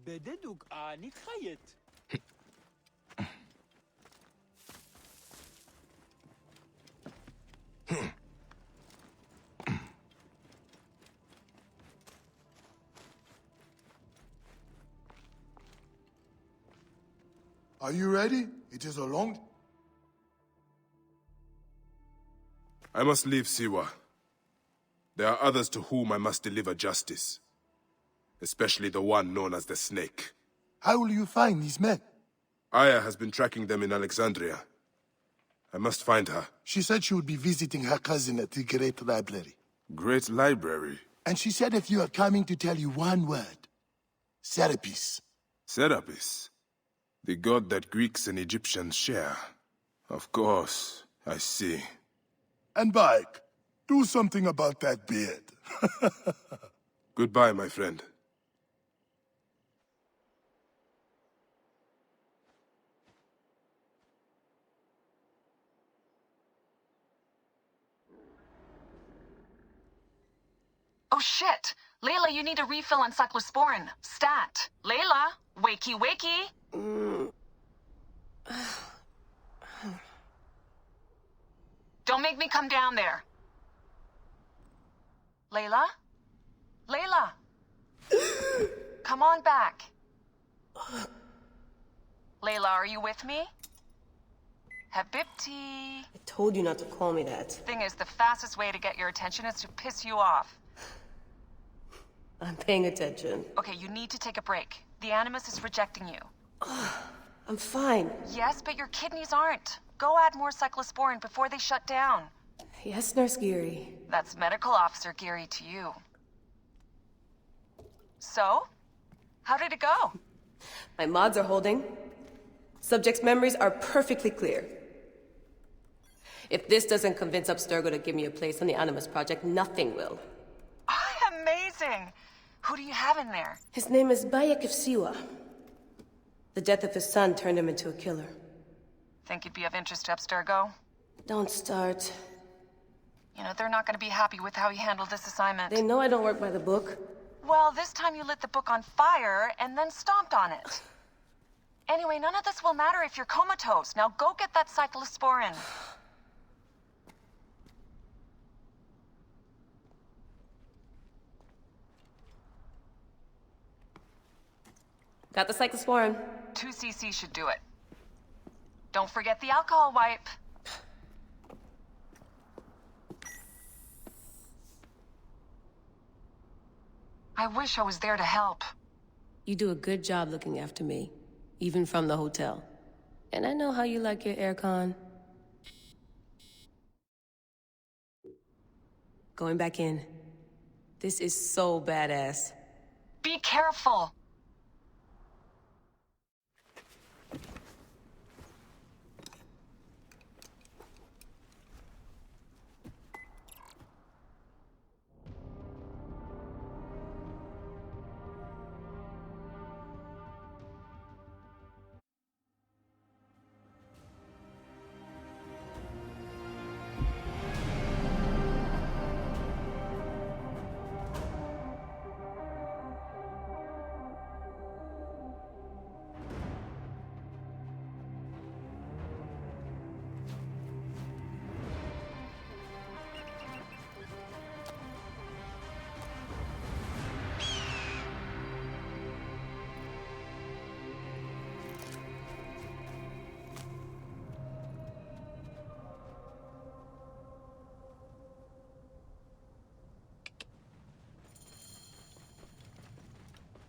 بددوك آني خيط. Are you ready? It is a long... I must leave Siwa. There are others to whom I must deliver justice. Especially the one known as the Snake. How will you find these men? Aya has been tracking them in Alexandria. I must find her. She said she would be visiting her cousin at the Great Library. Great Library? And she said if you are coming to tell you one word. Serapis. Serapis? The god that Greeks and Egyptians share. Of course, I see. And Bayek, do something about that beard. Goodbye, my friend. Oh shit! Layla, you need a refill on cyclosporin. Stat. Layla, wakey wakey. Don't make me come down there. Layla? Layla! Come on back. Layla, are you with me? Habibti. I told you not to call me that. Thing is, the fastest way to get your attention is to piss you off. I'm paying attention. Okay, you need to take a break. The Animus is rejecting you. I'm fine. Yes, but your kidneys aren't. Go add more cyclosporin before they shut down. Yes, Nurse Geary. That's Medical Officer Geary to you. So? How did it go? My mods are holding. Subject's memories are perfectly clear. If this doesn't convince Abstergo to give me a place on the Animus Project, nothing will. Amazing! Who do you have in there? His name is Bayek of Siwa. The death of his son turned him into a killer. Think he'd be of interest to Abstergo? Don't start. You know, they're not gonna be happy with how he handled this assignment. They know I don't work by the book. Well, this time you lit the book on fire and then stomped on it. Anyway, none of this will matter if you're comatose. Now go get that cyclosporin. Got the cyclosporin. 2 cc should do it. Don't forget the alcohol wipe. I wish I was there to help. You do a good job looking after me, even from the hotel. And I know how you like your aircon. Going back in. This is so badass. Be careful.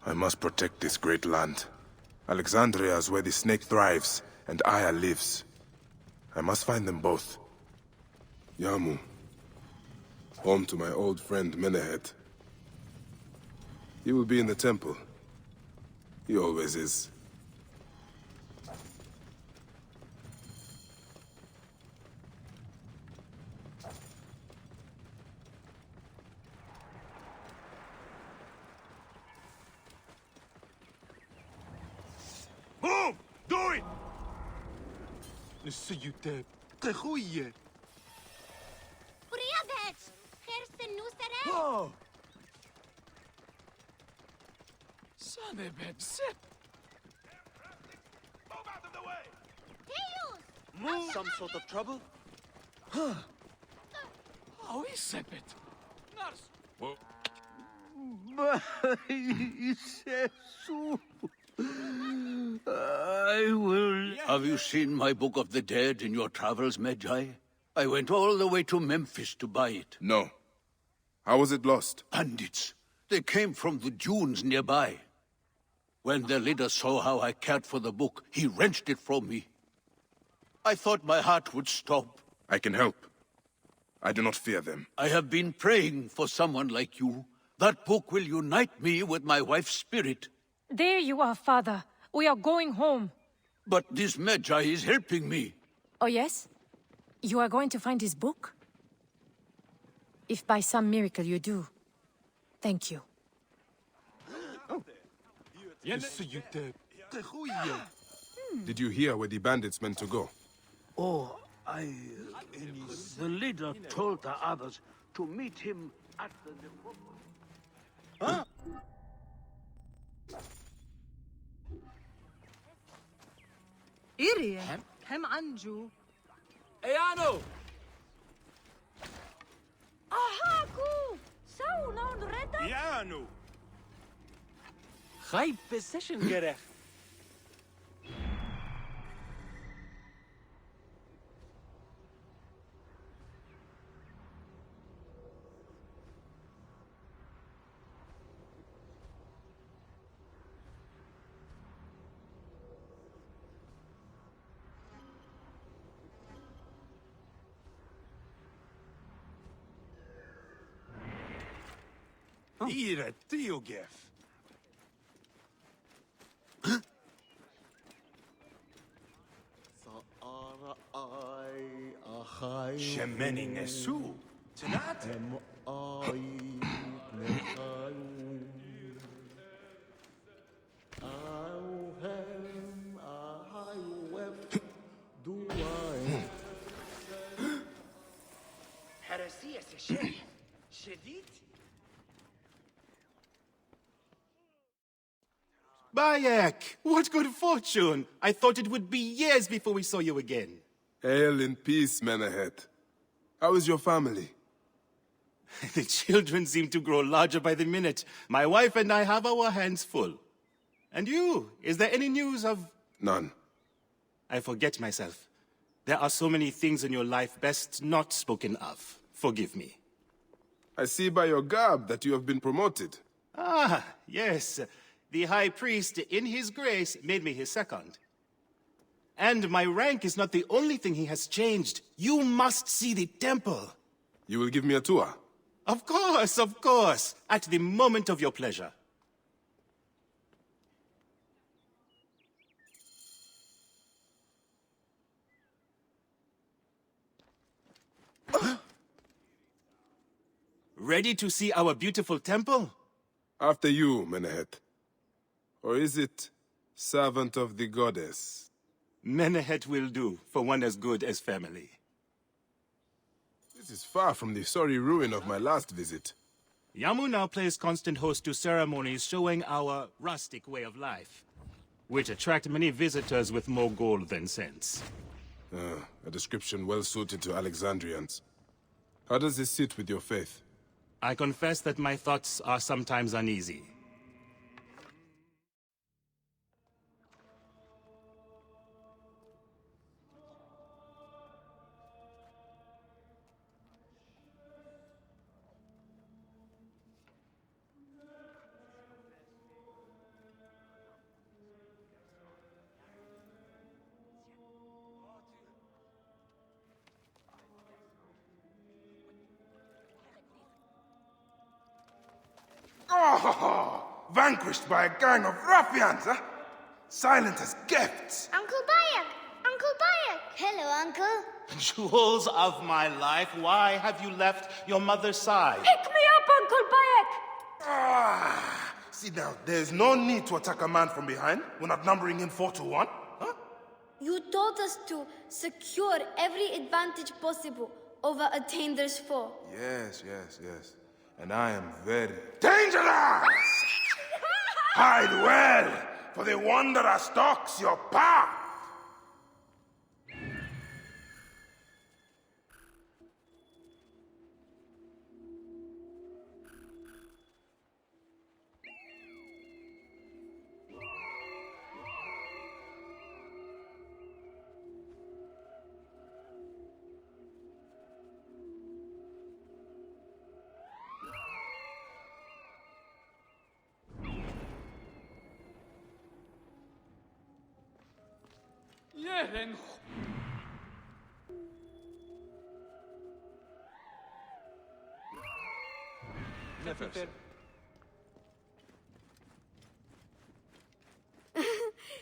I must protect this great land. Alexandria is where the Snake thrives, and Aya lives. I must find them both. Yamu. Home to my old friend Menehet. He will be in the temple. He always is. Move! Do it! نسيته قخوية. Prijaveč! Hersten nusere! Oh! Son of a sip. Move out of the way! Move. Some sort of trouble? How is it? Nurse. I will. Have you seen my Book of the Dead in your travels, Medjay? I went all the way to Memphis to buy it. No. How was it lost? Bandits. They came from the dunes nearby. When their leader saw how I cared for the book, he wrenched it from me. I thought my heart would stop. I can help. I do not fear them. I have been praying for someone like you. That book will unite me with my wife's spirit. There you are, Father. We are going home. But this Medjay is helping me. Oh, yes? You are going to find his book? If by some miracle you do, thank you. Did you hear where the bandits meant to go? Oh, the leader told the others to meet him at the necropolis. إيري هم عنجو Ayano! أهاكو سو نون ردا Ayano! High position gerecht. Ira Tiogef. Shemeni Nesu. Tonight. Heresia Shedid. Bayek! What good fortune! I thought it would be years before we saw you again. Hail in peace, Menehet. How is your family? The children seem to grow larger by the minute. My wife and I have our hands full. And you? Is there any news of... None. I forget myself. There are so many things in your life best not spoken of. Forgive me. I see by your garb that you have been promoted. Ah, yes. The High Priest, in his grace, made me his second. And my rank is not the only thing he has changed. You must see the temple. You will give me a tour? Of course. At the moment of your pleasure. Ready to see our beautiful temple? After you, Menehet. Or is it servant of the goddess? Menehet will do, for one as good as family. This is far from the sorry ruin of my last visit. Yamu now plays constant host to ceremonies showing our rustic way of life, which attract many visitors with more gold than sense. A description well suited to Alexandrians. How does this sit with your faith? I confess that my thoughts are sometimes uneasy. Oh, vanquished by a gang of ruffians, huh? Silent as gifts. Uncle Bayek! Uncle Bayek! Hello, Uncle. Jewels of my life, why have you left your mother's side? Pick me up, Uncle Bayek! See now, there's no need to attack a man from behind. We're not numbering him 4-1, huh? You told us to secure every advantage possible over a dangerous foe. Yes. And I am very dangerous! Hide well, for the Wanderer stalks your path!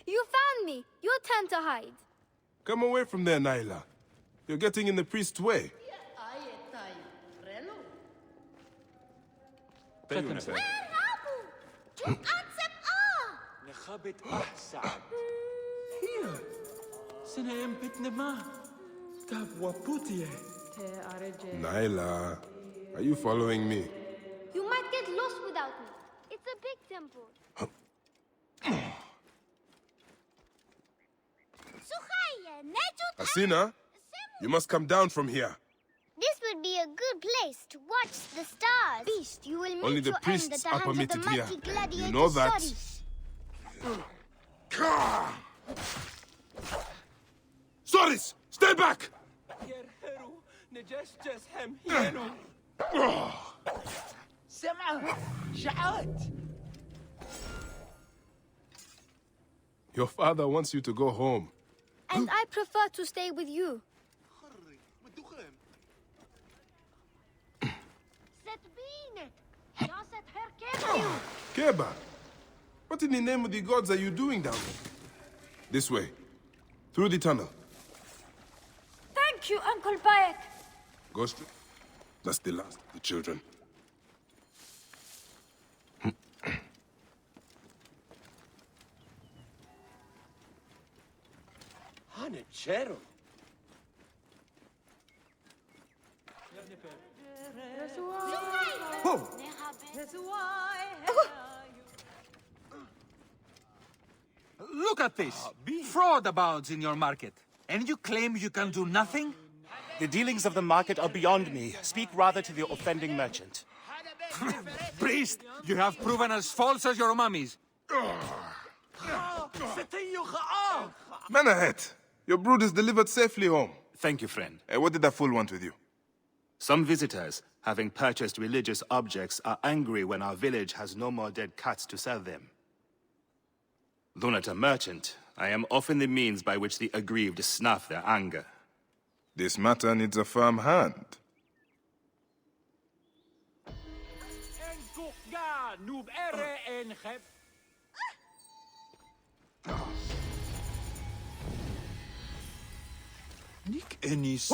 You found me. Your turn to hide. Come away from there, Nyla. You're getting in the priest's way. نخبت أحسن. Here. سنة بتنا ما. تاب وبوتيه. Nyla, are you following me? You might get lost without me. It's a big temple. Asina, you must come down from here. This would be a good place to watch the stars. Beast, you will meet Only the your priests end at the are hands of the permitted here. mighty gladiator You know that. Soris. Soris, stay back! سمعه شعرت. Your father wants you to go home. And I prefer to stay with you. Keba, what in the name of the gods are you doing down there? This way. Through the tunnel. Thank you, Uncle Bayek. Go straight. That's the last of the children. هنتشارو. Look at this. Fraud abounds in your market. And you claim you can do nothing? The dealings of the market are beyond me. Speak rather to the offending merchant. Priest, you have proven as false as your mummies. Manahet, your brood is delivered safely home. Thank you, friend. What did that fool want with you? Some visitors, having purchased religious objects, are angry when our village has no more dead cats to sell them. Though not a merchant, I am often the means by which the aggrieved snuff their anger. This matter needs a firm hand. Nick Ennis.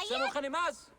سنو خنماز.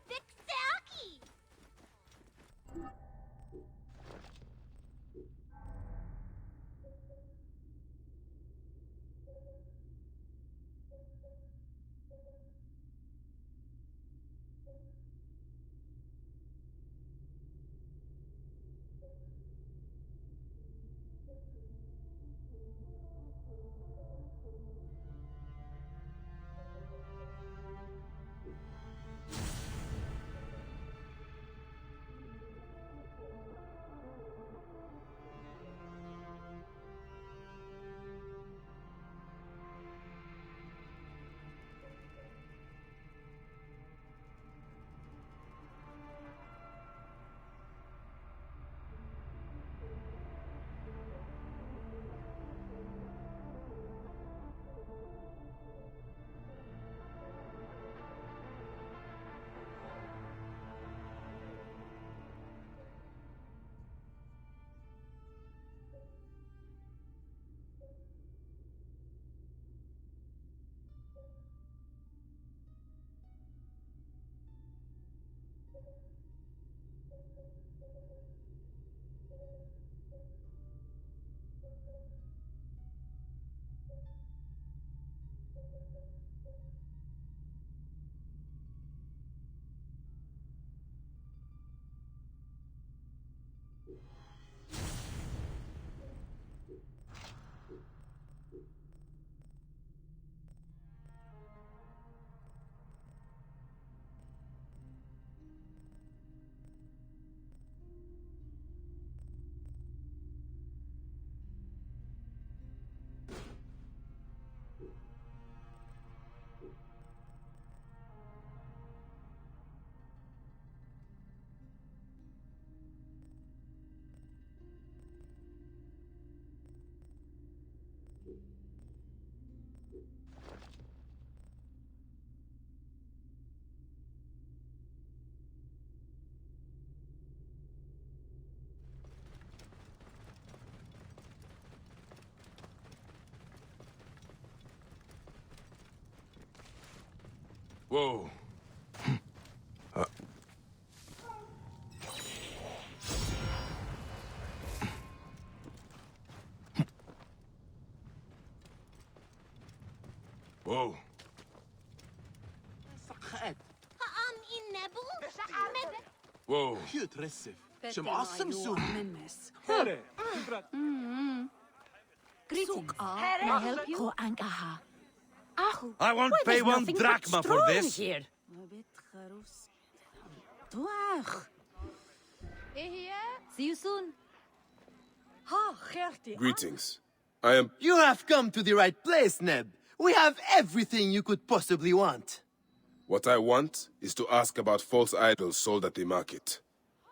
Whoa. Whoa. Whoa. Greetings. Can I help you? I won't Why, pay there's one nothing but drachma for straw this. Here. See you soon. Greetings. I am... You have come to the right place, Neb. We have everything you could possibly want. What I want is to ask about false idols sold at the market.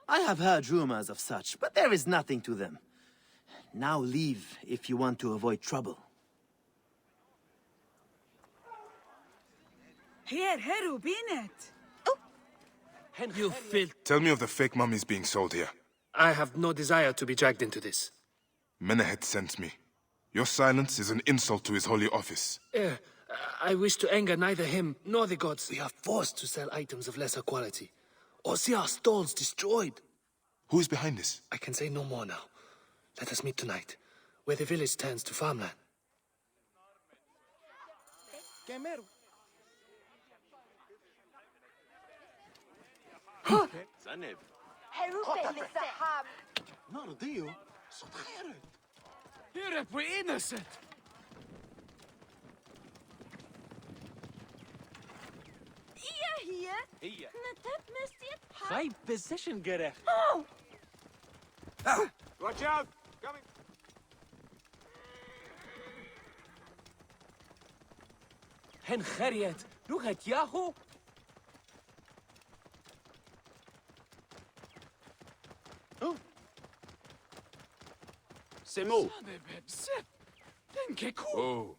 I have heard rumors of such, but there is nothing to them. Now leave if you want to avoid trouble. Here, Herubinet. You filth. Tell me of the fake mummies being sold here. I have no desire to be dragged into this. Menehet sent me. Your silence is an insult to his holy office. I wish to anger neither him nor the gods. We are forced to sell items of lesser quality, or see our stalls destroyed. Who is behind this? I can say no more now. Let us meet tonight, where the village turns to farmland. We're innocent. High position, Gerech. Watch out! Coming! Hen Geriet, doe het Yahoo? C'est mot. Oh.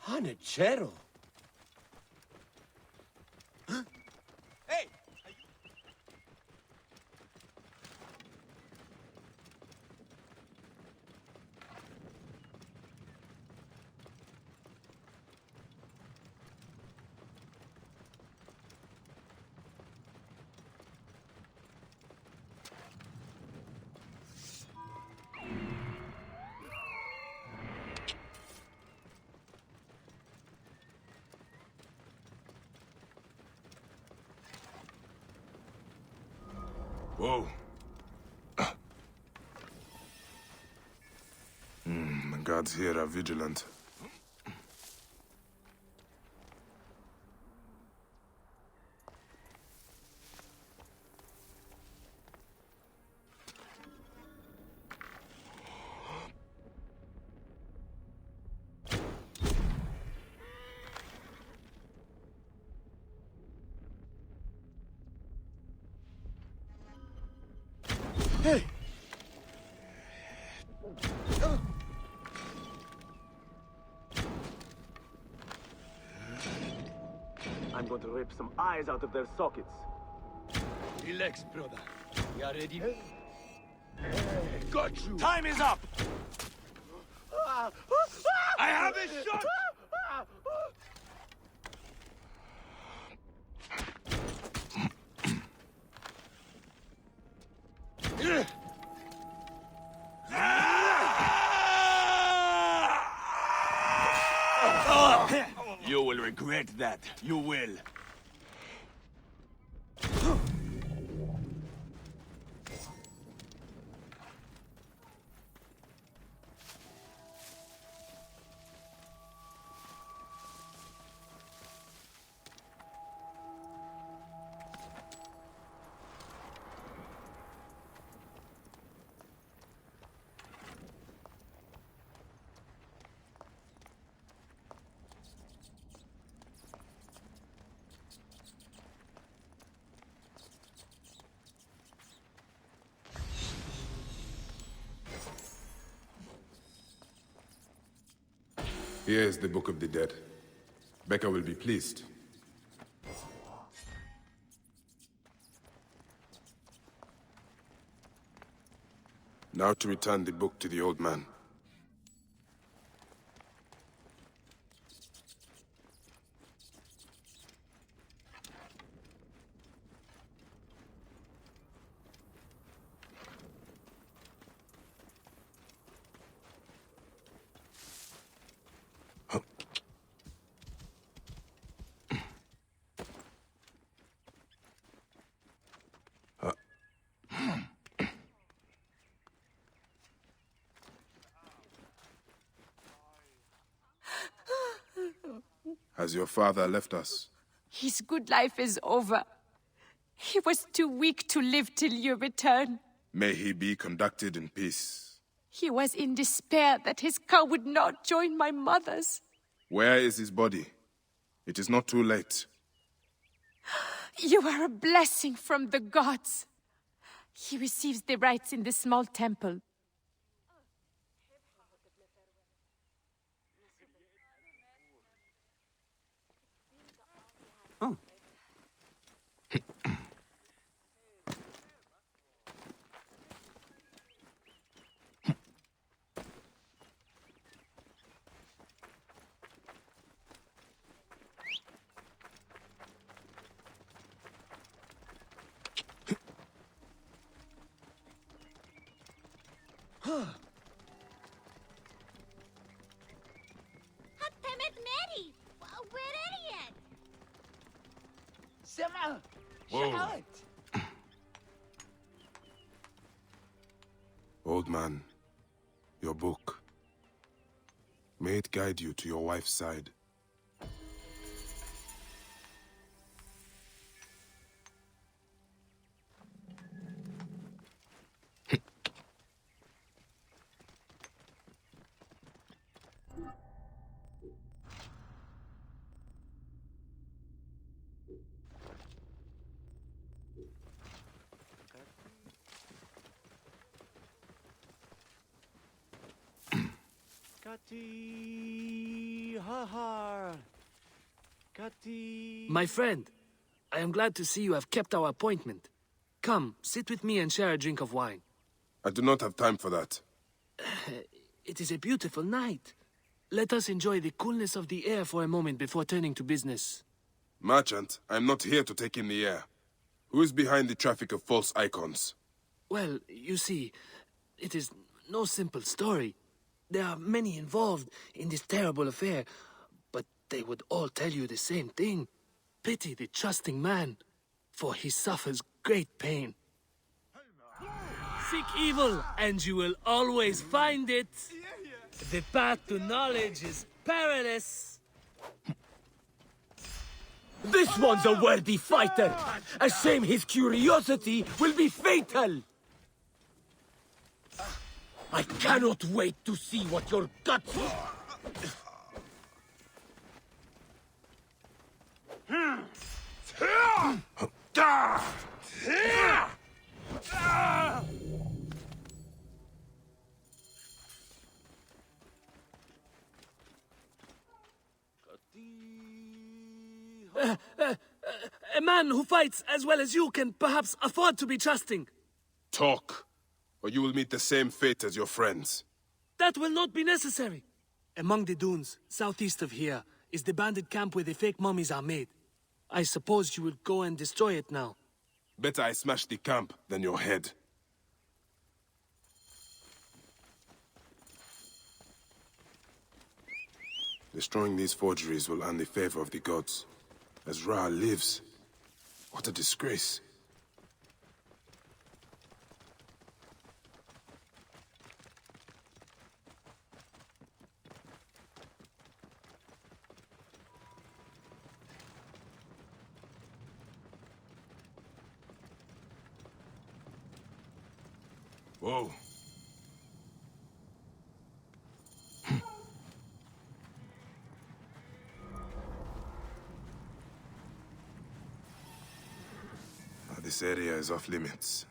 Hanachero. Hey! Whoa. The guards here are vigilant. Hey! I'm going to rip some eyes out of their sockets. Relax, brother. We are ready. Got you! Time is up! I have a shot! You will regret that. You will. Here is the Book of the Dead. Becca will be pleased. Now to return the book to the old man. Has your father left us? His good life is over. He was too weak to live till you return. May he be conducted in peace. He was in despair that his cow would not join my mother's. Where is his body? It is not too late. You are a blessing from the gods. He receives the rites in the small temple. Old man, your book. May it guide you to your wife's side. My friend, I am glad to see you have kept our appointment. Come, sit with me and share a drink of wine. I do not have time for that. It is a beautiful night. Let us enjoy the coolness of the air for a moment before turning to business. Merchant, I am not here to take in the air. Who is behind the traffic of false icons? Well, you see, it is no simple story. There are many involved in this terrible affair, but they would all tell you the same thing. Pity the trusting man, for he suffers great pain. Seek evil, and you will always find it. The path to knowledge is perilous. This one's a worthy fighter. A shame his curiosity will be fatal. I cannot wait to see what your guts... A man who fights as well as you can perhaps afford to be trusting. Talk, or you will meet the same fate as your friends. That will not be necessary. Among the dunes, southeast of here, is the bandit camp where the fake mummies are made. I suppose you will go and destroy it now. Better I smash the camp than your head. Destroying these forgeries will earn the favor of the gods. As Ra lives, what a disgrace. Whoa. This area is off limits.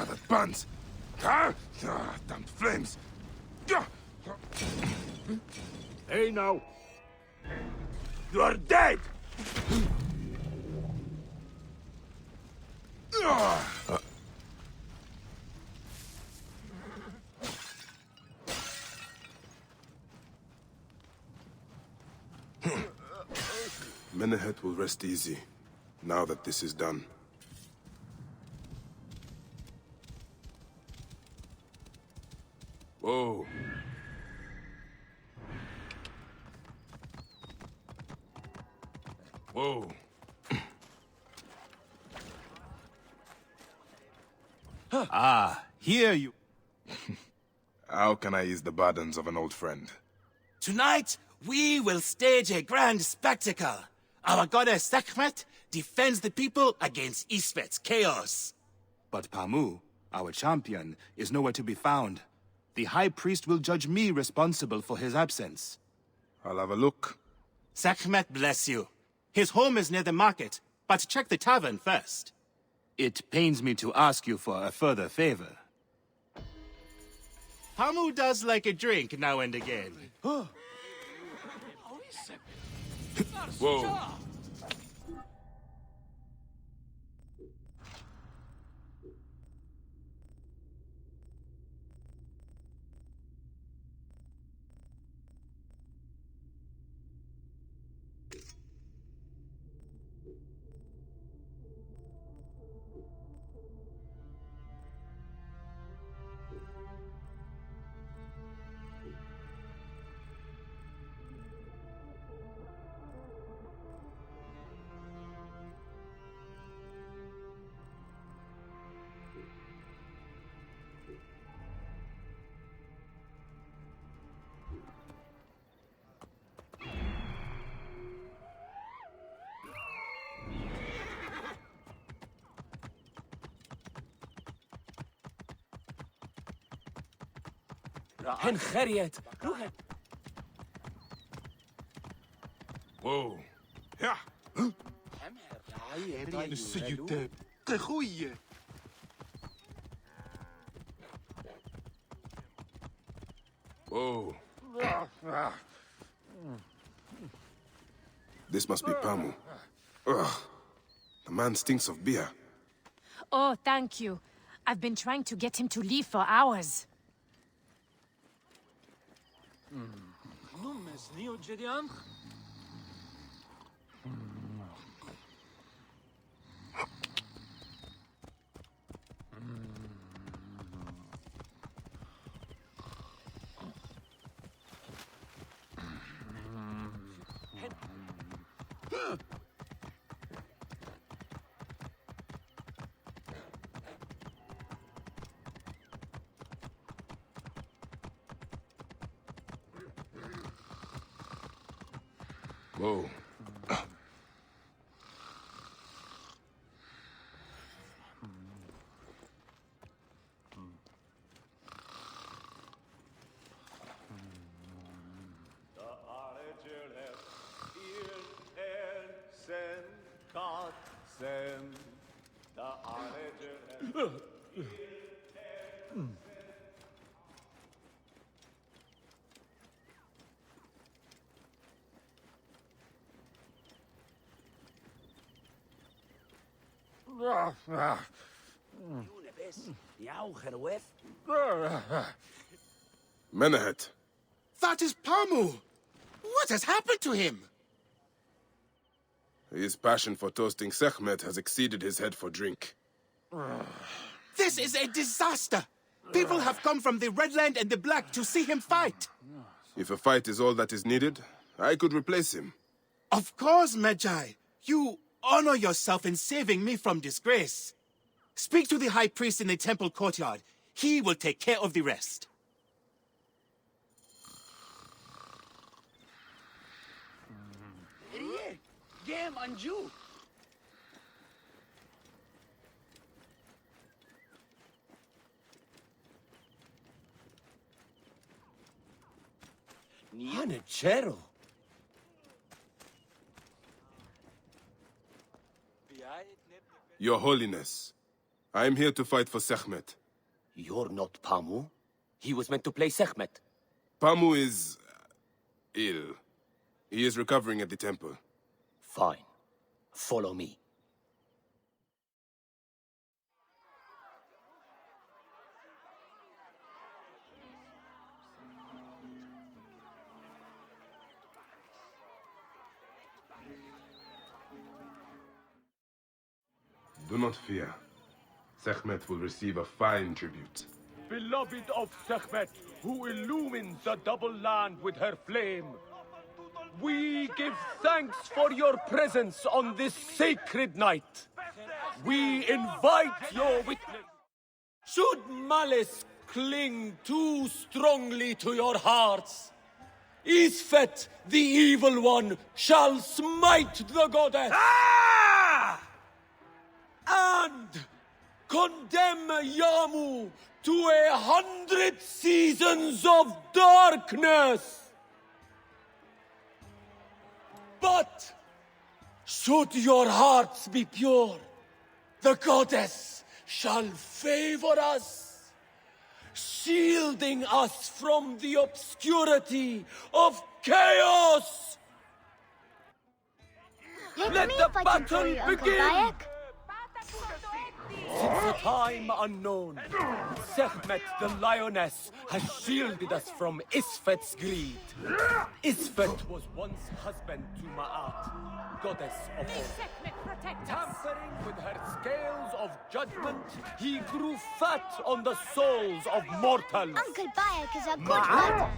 That burns! Damn flames! Hey now! You are dead! Menehet will rest easy, now that this is done. Whoa. Whoa. Ah, here you... How can I ease the burdens of an old friend? Tonight, we will stage a grand spectacle. Our goddess Sekhmet defends the people against Isfet's chaos. But Pamu, our champion, is nowhere to be found. The High Priest will judge me responsible for his absence. I'll have a look. Sekhmet bless you. His home is near the market, but check the tavern first. It pains me to ask you for a further favor. Pamu does like a drink now and again. Whoa. Hen Khariet! Whoa. Yeah. Whoa. This must be Pamu. Ugh. The man stinks of beer. Oh, thank you. I've been trying to get him to leave for hours. Whoa. Menehet. That is Pamu! What has happened to him? His passion for toasting Sekhmet has exceeded his head for drink. This is a disaster! People have come from the Red Land and the Black to see him fight. If a fight is all that is needed, I could replace him. Of course, Magi. You honor yourself in saving me from disgrace. Speak to the High Priest in the temple courtyard. He will take care of the rest. Game Anju. Nianachero. Your Holiness, I am here to fight for Sekhmet. You're not Pamu. He was meant to play Sekhmet. Pamu is... ill. He is recovering at the temple. Fine. Follow me. Do not fear. Sekhmet will receive a fine tribute. Beloved of Sekhmet, who illumines the double land with her flame, we give thanks for your presence on this sacred night. We invite your witness. Should malice cling too strongly to your hearts, Isfet, the evil one, shall smite the goddess. And condemn Yamu to 100 seasons of darkness. But should your hearts be pure, the goddess shall favor us, shielding us from the obscurity of chaos. Let the battle begin! Since a time unknown, Sekhmet the Lioness has shielded us from Isfet's greed. Isfet was once husband to Ma'at, goddess of all. Tampering with her scales of judgment, he grew fat on the souls of mortals. Uncle Bayek is a good Ma'at. brother.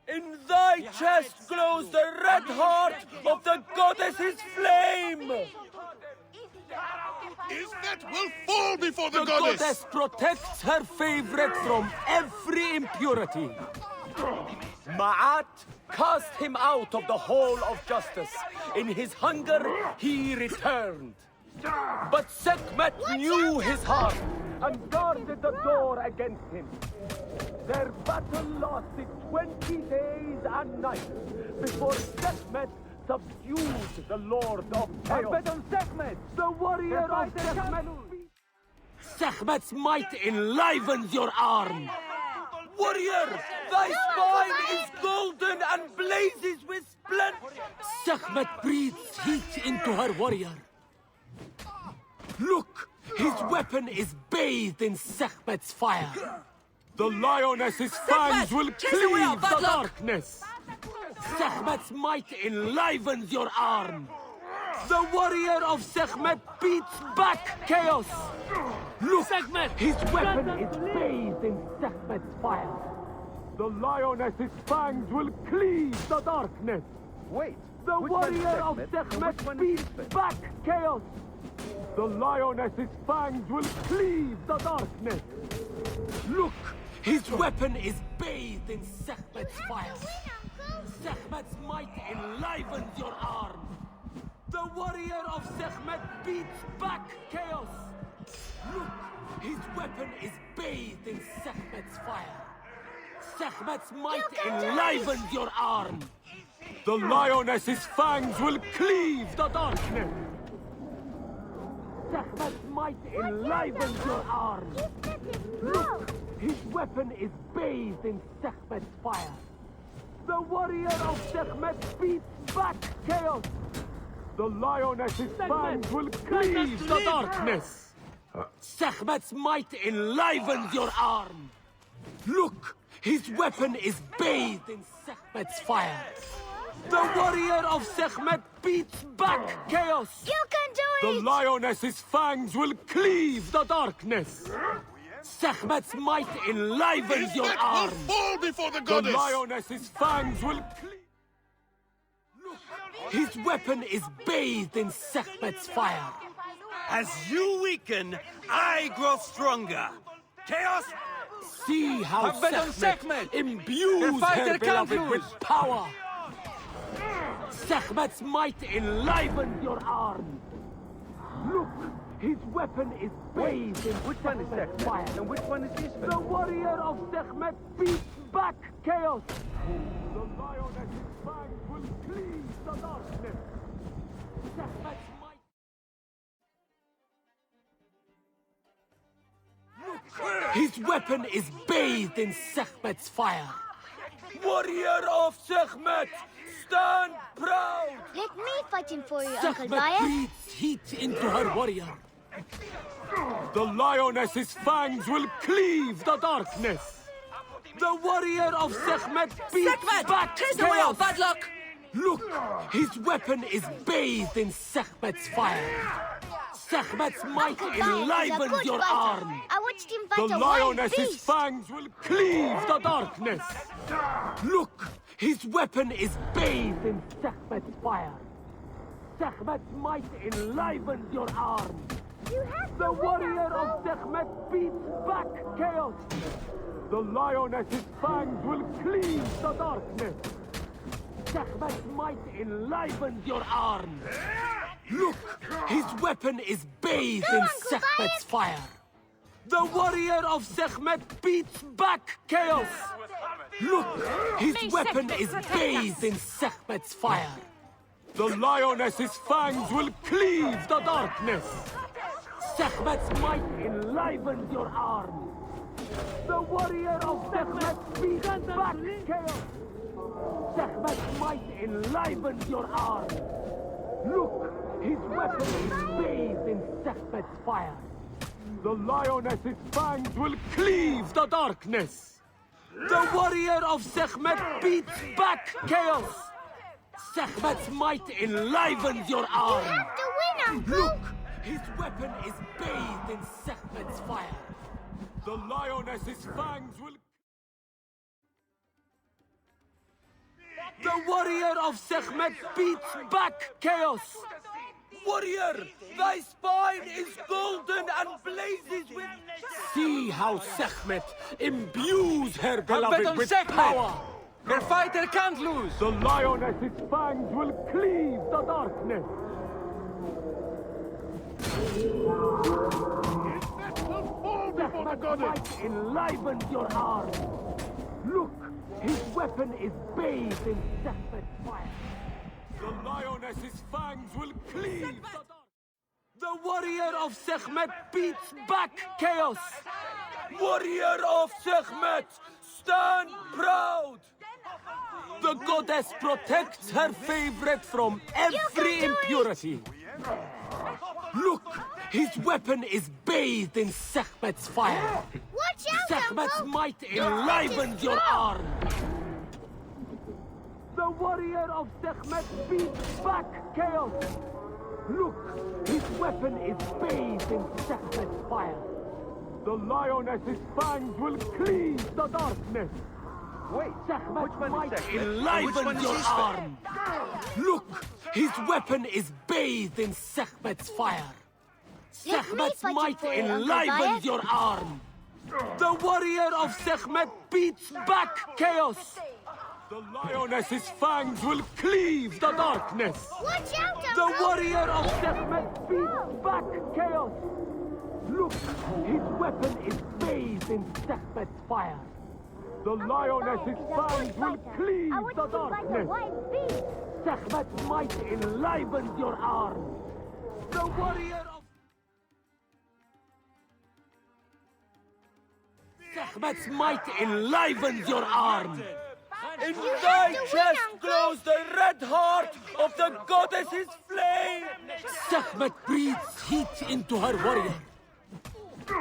In thy chest glows the red heart of the goddess's flame! Isfet will fall before the goddess! goddess! The goddess protects her favorite from every impurity. Ma'at cast him out of the hall of justice. In his hunger, he returned. But Sekhmet knew his heart and guarded the door against him. Their battle lasted 20 days and nights before Sekhmet subdued the Lord of Chaos. Sekhmet, the warrior of Sekhmet. Sekhmet's might enlivens your arm. Warrior, thy spine is golden and blazes with splendor. Sekhmet breathes heat into her warrior. Look, his weapon is bathed in Sekhmet's fire. The lioness's fangs will cleave the darkness. Sekhmet's might enlivens your arm. The warrior of Sekhmet beats back chaos. Look, Sekhmet, his weapon is bathed in Sekhmet's fire. The lioness's fangs will cleave the darkness. Wait, the warrior of Sekhmet beats back chaos. The lioness's fangs will cleave the darkness. Look, his weapon is bathed in Sekhmet's fire. Sekhmet's might enlivens your arm. The warrior of Sekhmet beats back chaos. Look, his weapon is bathed in Sekhmet's fire. Sekhmet's might enlivens your arm. The lioness's fangs will cleave the darkness. Sekhmet's might enlivens your arm. Look, his weapon is bathed in Sekhmet's fire. The warrior of Sekhmet beats back chaos. The lioness's fangs will cleave the darkness. Sekhmet's might enlivens your arm. Look, his weapon is bathed in Sekhmet's fire. The warrior of Sekhmet beats back chaos! You can do The lioness's fangs will cleave the darkness! Sekhmet's might enlivens your arm! Fall before the The goddess! lioness's fangs will cleave... Look! His weapon is bathed in Sekhmet's fire! As you weaken, I grow stronger. Chaos, See how Have bet on Sekhmet Sekhmet! imbues The fighter her can't beloved with lose! power! Sekhmet's might enlivens your arm! Look! His weapon is bathed in Sekhmet's fire! And which one is this? The warrior of Sekhmet beats back chaos! The lioness's fangs will cleave the darkness! Sekhmet's might... Look! His weapon is bathed in Sekhmet's fire! Warrior of Sekhmet! Stand proud! Let me fight him for you, Uncle Sekhmet Bayek. breathes heat into her warrior. The lioness's fangs will cleave the darkness. The warrior of Sekhmet beats back chaos. Bad luck! Look, his weapon is bathed in Sekhmet's fire. Sekhmet's might Uncle Bayek is a enlivens good your fighter. arm. I watched him fight The a wild lioness's beast. fangs will cleave the darkness. Look, his weapon is bathed in Sekhmet's fire. Sekhmet's might enlivens your arm. You have The to win, warrior Uncle. of Sekhmet beats back chaos. The lioness's fangs will cleave the darkness. Sekhmet's might enlivens your arm. Look, his weapon is bathed in Uncle Sekhmet's Bayek. fire. The warrior of Sekhmet beats back chaos. Look, his weapon is bathed in Sekhmet's fire. The lioness's fangs will cleave the darkness. Sekhmet's might enlivens your arm. The warrior of Sekhmet beats back chaos. Sekhmet's might enlivens your arm. Look, his weapon is bathed in Sekhmet's fire. The lioness's fangs will cleave the darkness. The warrior of Sekhmet beats back chaos. Sekhmet's might enlivens your arm. You have to win, Uncle. Look, his weapon is bathed in Sekhmet's fire. The lioness's fangs will... The warrior of Sekhmet beats back chaos. Warrior, thy spine is golden and blazes with... See how Sekhmet imbues her beloved with power. Her fighter can't lose. The lioness's fangs will cleave the darkness. Sekhmet's might enlivens your arm. Look, his weapon is bathed in Sekhmet's fire. The lioness's fangs will cleave the dark. The warrior of Sekhmet beats back chaos. Warrior of Sekhmet, stand proud. The goddess protects her favorite from every impurity. Look, his weapon is bathed in Sekhmet's fire. Watch out, Sekhmet's Uncle. might enlivens your arm. The warrior of Sekhmet beats back chaos. Look, his weapon is bathed in Sekhmet's fire. The lioness's fangs will cleave the darkness. Wait, Sekhmet's which one might is Sekhmet? enlivens Which one is your his arm. Look, his weapon is bathed in Sekhmet's fire. Let me Sekhmet's fight might you for it, Uncle enlivens Bayek. your arm. The warrior of Sekhmet beats back chaos. The lioness's fangs will cleave the darkness. Watch out, The Uncle. warrior of Sekhmet beats back chaos. Look, his weapon is bathed in Sekhmet's fire. The lioness's fangs will cleave I want the you to fight a darkness. wild beast. Sekhmet's might enlivens your arm. The warrior of... Sekhmet's might enlivens your arm. In thy chest glows the red heart of the goddess's flame. Sekhmet breathes heat into her warrior.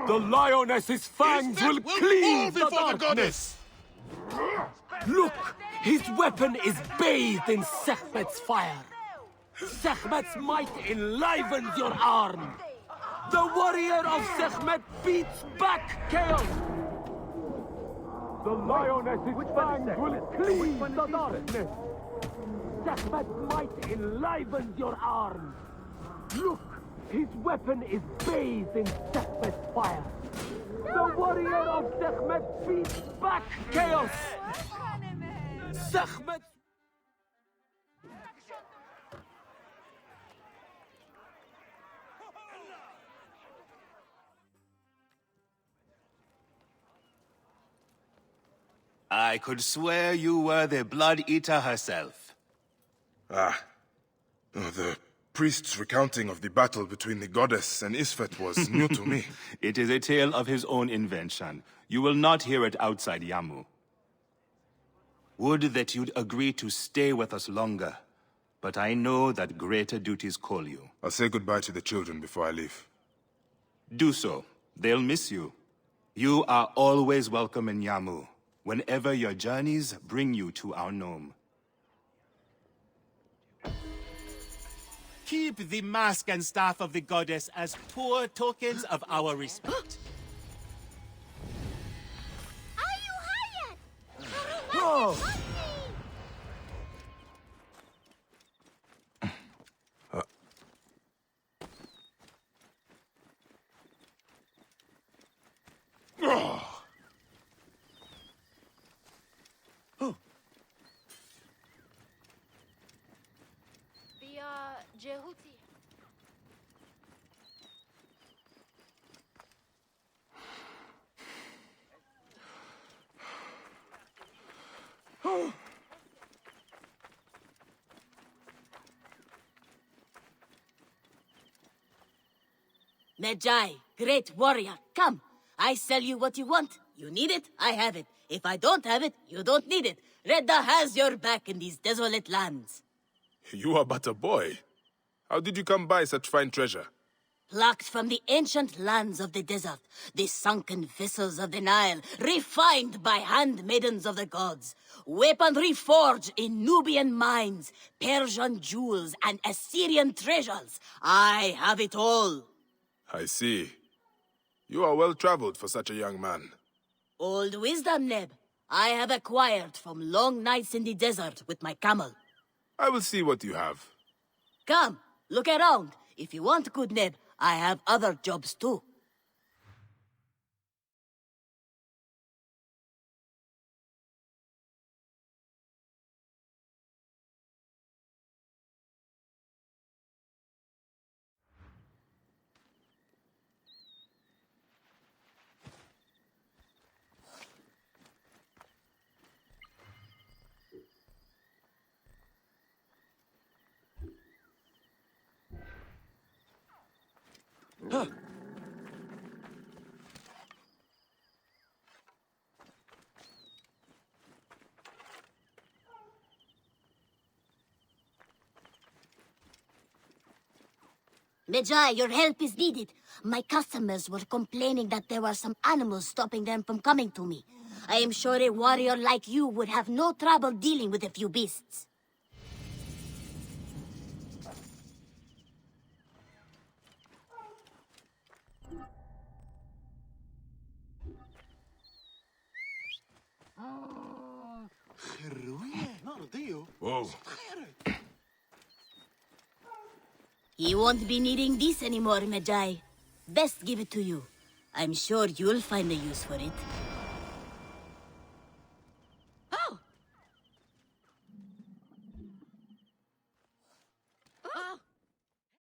The lioness's fangs will cleave the before the darkness. Look, His weapon is bathed in Sekhmet's fire. Sekhmet's might enlivens your arm. The warrior of Sekhmet beats back chaos. The lioness's fangs will cleave the darkness. Sekhmet's might enlivens your arm. Look, his weapon is bathed in Sekhmet's fire. The warrior of Sekhmet beats back chaos. Sekhmet. I could swear you were the Blood Eater herself. Ah. Oh, the priest's recounting of the battle between the goddess and Isfet was new to me. It is a tale of his own invention. You will not hear it outside Yamu. Would that you'd agree to stay with us longer, but I know that greater duties call you. I'll say goodbye to the children before I leave. Do so. They'll miss you. You are always welcome in Yamu, whenever your journeys bring you to our Nome. Keep the mask and staff of the goddess as poor tokens of our respect. Whoa! Jehuti. Medjay, great warrior, come. I sell you what you want. You need it, I have it. If I don't have it, you don't need it. Redda has your back in these desolate lands. You are but a boy. How did you come by such fine treasure? Plucked from the ancient lands of the desert, the sunken vessels of the Nile, refined by handmaidens of the gods, weaponry forged in Nubian mines, Persian jewels, and Assyrian treasures. I have it all. I see. You are well traveled for such a young man. Old wisdom, Neb. I have acquired from long nights in the desert with my camel. I will see what you have. Come, look around. If you want good Neb, I have other jobs too. Medjay, your help is needed. My customers were complaining that there were some animals stopping them from coming to me. I am sure a warrior like you would have no trouble dealing with a few beasts. Whoa. He won't be needing this anymore, Medjay. Best give it to you. I'm sure you'll find a use for it.